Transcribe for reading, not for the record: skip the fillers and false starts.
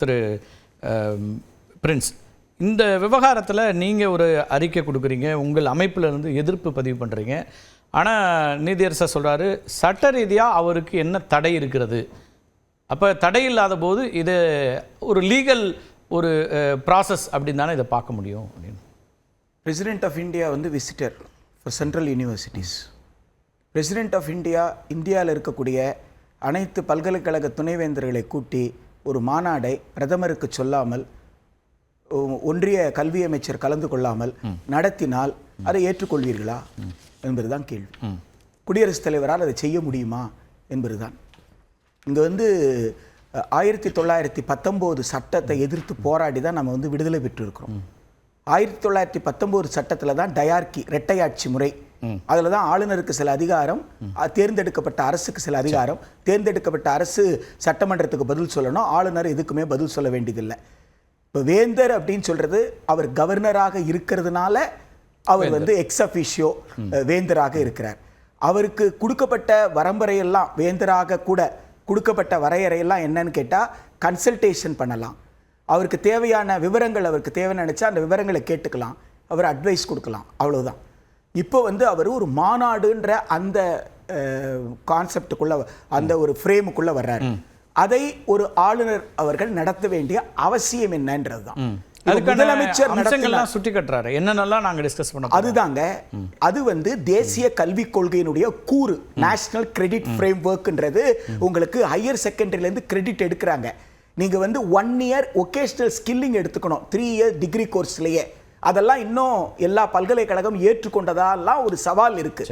திரு Prince, இந்த விவகாரத்தில் நீங்கள் ஒரு அறிக்கை கொடுக்குறீங்க, உங்கள் அமைப்பிலிருந்து எதிர்ப்பு பதிவு பண்ணுறீங்க. ஆனால் நீதியரசர் சொல்கிறாரு, சட்ட ரீதியாக அவருக்கு என்ன தடை இருக்கிறது, அப்போ தடை இல்லாத போது இது ஒரு லீகல் ஒரு ப்ராசஸ் அப்படின்னு தானே இதை பார்க்க முடியும் அப்படின்னு. பிரசிடென்ட் ஆஃப் இந்தியா வந்து visitor for central universities. President of India இந்தியாவில் இருக்கக்கூடிய அனைத்து பல்கலைக்கழக துணைவேந்தர்களை கூட்டி ஒரு மாநாடை பிரதமருக்கு சொல்லாமல், ஒன்றிய கல்வி அமைச்சர் கலந்து கொள்ளாமல் நடத்தினால் அதை ஏற்றுக்கொள்வீர்களா என்பதுதான் கேள்வி. குடியரசுத் தலைவரால் அதை செய்ய முடியுமா என்பதுதான். இங்கே வந்து 1919 சட்டத்தை எதிர்த்து போராடி தான் நம்ம வந்து விடுதலை பெற்றிருக்கிறோம். 1919 சட்டத்தில் தான் டயார்கி, இரட்டையாட்சி முறை, அதில் தான் ஆளுநருக்கு சில அதிகாரம், தேர்ந்தெடுக்கப்பட்ட அரசுக்கு சில அதிகாரம், தேர்ந்தெடுக்கப்பட்ட அரசு சட்டமன்றத்துக்கு பதில் சொல்லணும், ஆளுநர் எதுக்குமே பதில் சொல்ல வேண்டியதில்லை. இப்போ வேந்தர் அப்படின்னு சொல்றது அவர் கவர்னராக இருக்கிறதுனால அவர் வந்து எக்ஸ் அஃபிஷியோ வேந்தராக இருக்கிறார். அவருக்கு கொடுக்கப்பட்ட வரம்பரையெல்லாம், வேந்தராக கூட கொடுக்கப்பட்ட வரையறையெல்லாம் என்னன்னு கேட்டால் கன்சல்டேஷன் பண்ணலாம், அவருக்கு தேவையான விவரங்கள், அவருக்கு தேவைன்னு நினச்சா அந்த விவரங்களை கேட்டுக்கலாம், அவர் அட்வைஸ் கொடுக்கலாம், அவ்வளோதான். இப்போ வந்து அவர் ஒரு மாநாடுன்ற அந்த கான்செப்டுக்குள்ள, அந்த ஒரு ஃப்ரேமுக்குள்ள வர்றாரு. அதை ஒரு ஆளுநர் அவர்கள் நடத்த வேண்டிய அவசியம் என்னன்றது தான். முதலமைச்சர் சுட்டி கட்டுறாரு, என்னென்னலாம் நாங்கள் டிஸ்கஸ் பண்ணோம். அதுதாங்க, அது வந்து தேசிய கல்விக் கொள்கையினுடைய கூறு. நேஷனல் கிரெடிட் ஃப்ரேம் ஒர்க்ன்றது உங்களுக்கு ஹையர் செகண்டரியிலேருந்து கிரெடிட் எடுக்கிறாங்க. நீங்கள் வந்து 1 இயர் ஒகேஷனல் ஸ்கில்லிங் எடுத்துக்கணும் 3 இயர் டிகிரி கோர்ஸ்லேயே. அதெல்லாம் இன்னும் எல்லா பல்கலைக்கழகம் ஏற்றுக்கொண்டதாலாம் ஒரு சவால் இருக்கு.